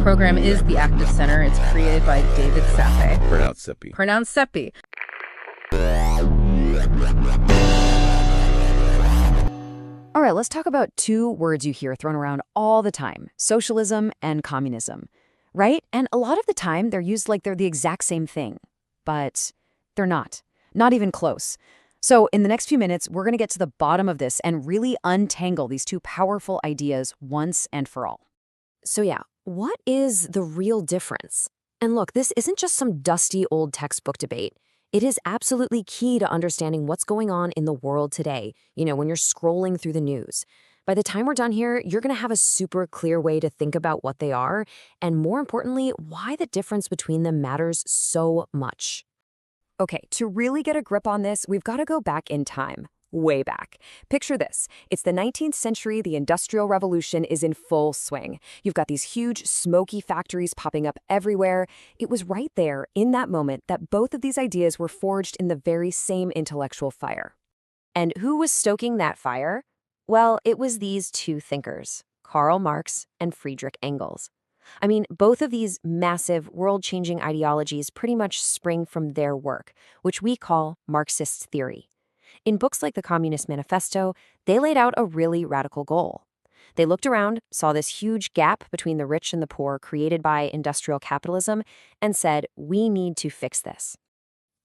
program is the Active Center. It's created by David Sappe. Pronounced Seppi. Pronounced Seppi. All right, let's talk about two words you hear thrown around all the time, socialism and communism, right? And a lot of the time, they're used like they're the exact same thing, but they're not even close. So in the next few minutes, we're going to get to the bottom of this and really untangle these two powerful ideas once and for all. So yeah, what is the real difference? And look, this isn't just some dusty old textbook debate. It is absolutely key to understanding what's going on in the world today, when you're scrolling through the news. By the time we're done here, you're going to have a super clear way to think about what they are, and more importantly, why the difference between them matters so much. Okay, to really get a grip on this, we've got to go back in time. Way back. Picture this. It's the 19th century, the Industrial Revolution is in full swing. You've got these huge, smoky factories popping up everywhere. It was right there, in that moment, that both of these ideas were forged in the very same intellectual fire. And who was stoking that fire? Well, it was these two thinkers, Karl Marx and Friedrich Engels. I mean, both of these massive, world-changing ideologies pretty much spring from their work, which we call Marxist theory. In books like the Communist Manifesto, they laid out a really radical goal. They looked around, saw this huge gap between the rich and the poor created by industrial capitalism, and said, we need to fix this.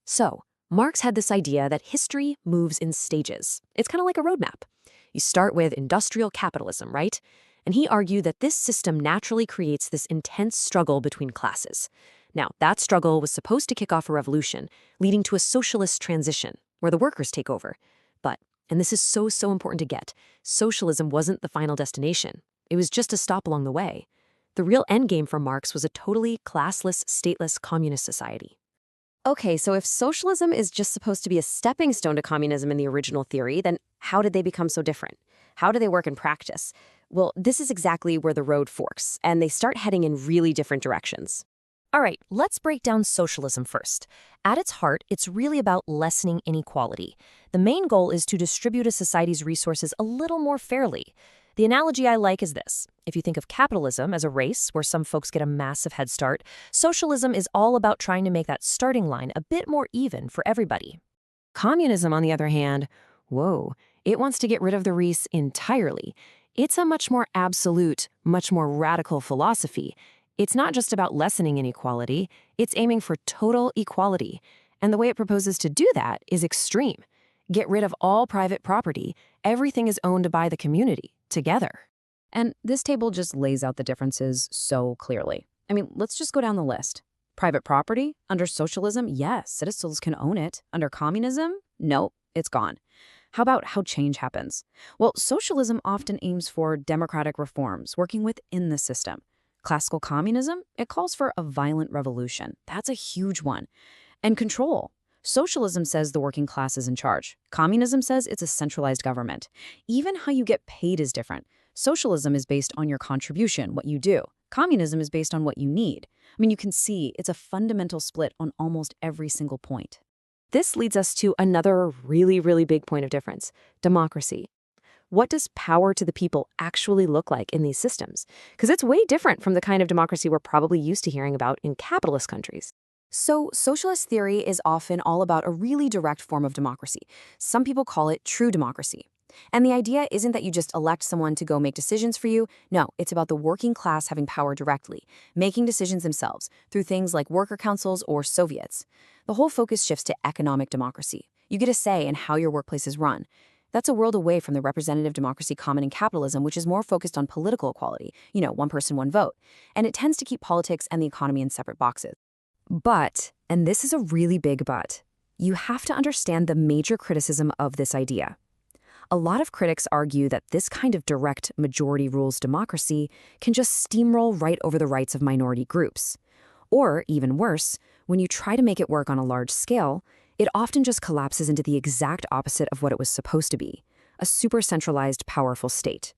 So, Marx had this idea that history moves in stages. It's kind of like a roadmap. You start with industrial capitalism, right? And he argued that this system naturally creates this intense struggle between classes. Now, that struggle was supposed to kick off a revolution, leading to a socialist transition, where the workers take over. But, and this is so important to get, socialism wasn't the final destination. It was just a stop along the way. The real endgame for Marx was a totally classless, stateless communist society. Okay, so if socialism is just supposed to be a stepping stone to communism in the original theory, then how did they become so different? How do they work in practice? Well, this is exactly where the road forks, and they start heading in really different directions. All right, let's break down socialism first. At its heart, it's really about lessening inequality. The main goal is to distribute a society's resources a little more fairly. The analogy I like is this. If you think of capitalism as a race where some folks get a massive head start, socialism is all about trying to make that starting line a bit more even for everybody. Communism, on the other hand, it wants to get rid of the race entirely. It's a much more absolute, much more radical philosophy. It's not just about lessening inequality, it's aiming for total equality. And the way it proposes to do that is extreme. Get rid of all private property. Everything is owned by the community, together. And this table just lays out the differences so clearly. I mean, let's just go down the list. Private property? Under socialism, yes, citizens can own it. Under communism? Nope, it's gone. How about how change happens? Well, socialism often aims for democratic reforms, working within the system. Classical communism, it calls for a violent revolution. That's a huge one. And control. Socialism says the working class is in charge. Communism says it's a centralized government. Even how you get paid is different. Socialism is based on your contribution, what you do. Communism is based on what you need. I mean, you can see it's a fundamental split on almost every single point. This leads us to another really big point of difference, democracy. What does power to the people actually look like in these systems? Because it's way different from the kind of democracy we're probably used to hearing about in capitalist countries. So, socialist theory is often all about a really direct form of democracy. Some people call it true democracy. And the idea isn't that you just elect someone to go make decisions for you. No, it's about the working class having power directly, making decisions themselves through things like worker councils or Soviets. The whole focus shifts to economic democracy. You get a say in how your workplace is run. That's a world away from the representative democracy common in capitalism, which is more focused on political equality, one person, one vote. And it tends to keep politics and the economy in separate boxes. But, and this is a really big but, you have to understand the major criticism of this idea. A lot of critics argue that this kind of direct majority rules democracy can just steamroll right over the rights of minority groups. Or, even worse, when you try to make it work on a large scale, it often just collapses into the exact opposite of what it was supposed to be, a super centralized, powerful state.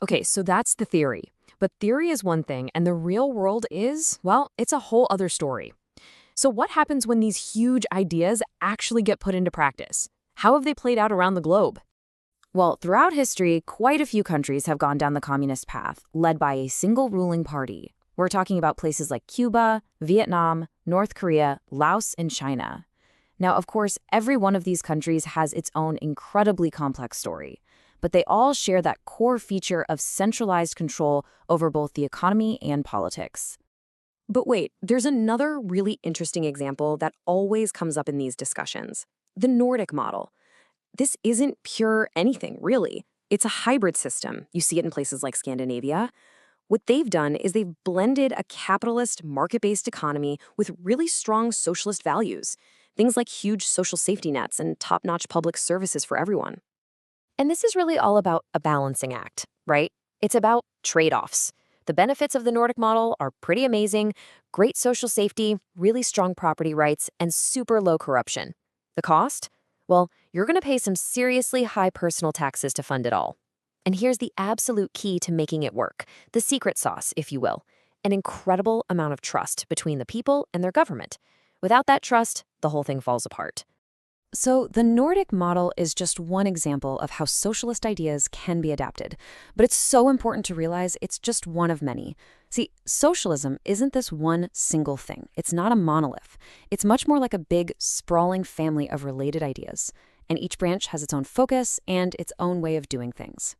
Okay, so that's the theory. But theory is one thing, and the real world is, well, it's a whole other story. So what happens when these huge ideas actually get put into practice? How have they played out around the globe? Well, throughout history, quite a few countries have gone down the communist path, led by a single ruling party. We're talking about places like Cuba, Vietnam, North Korea, Laos, and China. Now, of course, every one of these countries has its own incredibly complex story, but they all share that core feature of centralized control over both the economy and politics. But wait, there's another really interesting example that always comes up in these discussions: the Nordic model. This isn't pure anything, really. It's a hybrid system. You see it in places like Scandinavia. What they've done is they've blended a capitalist, market-based economy with really strong socialist values. Things like huge social safety nets and top-notch public services for everyone. And this is really all about a balancing act, right? It's about trade-offs. The benefits of the Nordic model are pretty amazing: great social safety, really strong property rights, and super low corruption. The cost? Well, you're going to pay some seriously high personal taxes to fund it all. And here's the absolute key to making it work, the secret sauce, if you will: an incredible amount of trust between the people and their government. Without that trust, the whole thing falls apart. So the Nordic model is just one example of how socialist ideas can be adapted. But it's so important to realize it's just one of many. See, socialism isn't this one single thing. It's not a monolith. It's much more like a big, sprawling family of related ideas. And each branch has its own focus and its own way of doing things.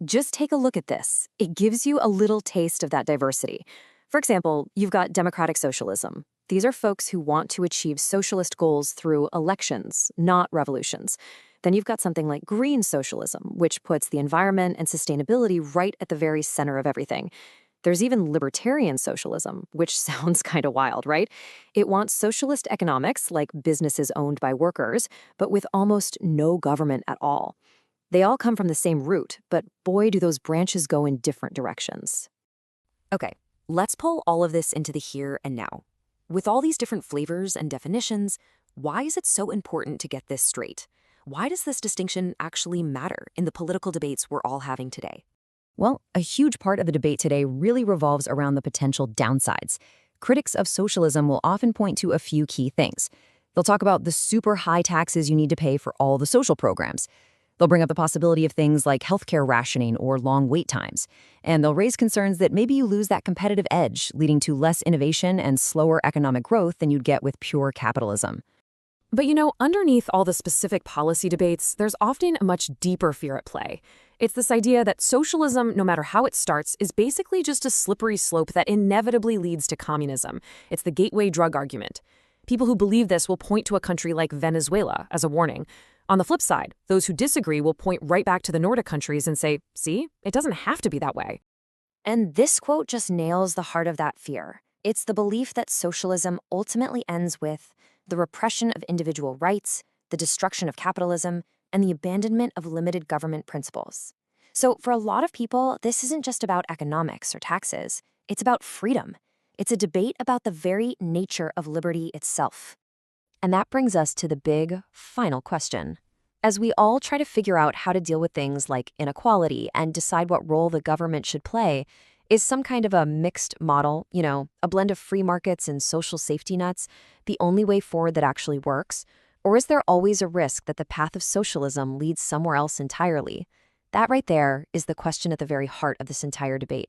Just take a look at this. It gives you a little taste of that diversity. For example, you've got democratic socialism. These are folks who want to achieve socialist goals through elections, not revolutions. Then you've got something like green socialism, which puts the environment and sustainability right at the very center of everything. There's even libertarian socialism, which sounds kind of wild, right? It wants socialist economics, like businesses owned by workers, but with almost no government at all. They all come from the same root, but boy, do those branches go in different directions. Okay, let's pull all of this into the here and now. With all these different flavors and definitions, why is it so important to get this straight? Why does this distinction actually matter in the political debates we're all having today? Well, a huge part of the debate today really revolves around the potential downsides. Critics of socialism will often point to a few key things. They'll talk about the super high taxes you need to pay for all the social programs. They'll bring up the possibility of things like healthcare rationing or long wait times. And they'll raise concerns that maybe you lose that competitive edge, leading to less innovation and slower economic growth than you'd get with pure capitalism. But you know, underneath all the specific policy debates, there's often a much deeper fear at play. It's this idea that socialism, no matter how it starts, is basically just a slippery slope that inevitably leads to communism. It's the gateway drug argument. People who believe this will point to a country like Venezuela as a warning. On the flip side, those who disagree will point right back to the Nordic countries and say, see, it doesn't have to be that way. And this quote just nails the heart of that fear. It's the belief that socialism ultimately ends with the repression of individual rights, the destruction of capitalism, and the abandonment of limited government principles. So for a lot of people, this isn't just about economics or taxes. It's about freedom. It's a debate about the very nature of liberty itself. And that brings us to the big, final question. As we all try to figure out how to deal with things like inequality and decide what role the government should play, is some kind of a mixed model, a blend of free markets and social safety nets, the only way forward that actually works? Or is there always a risk that the path of socialism leads somewhere else entirely? That right there is the question at the very heart of this entire debate.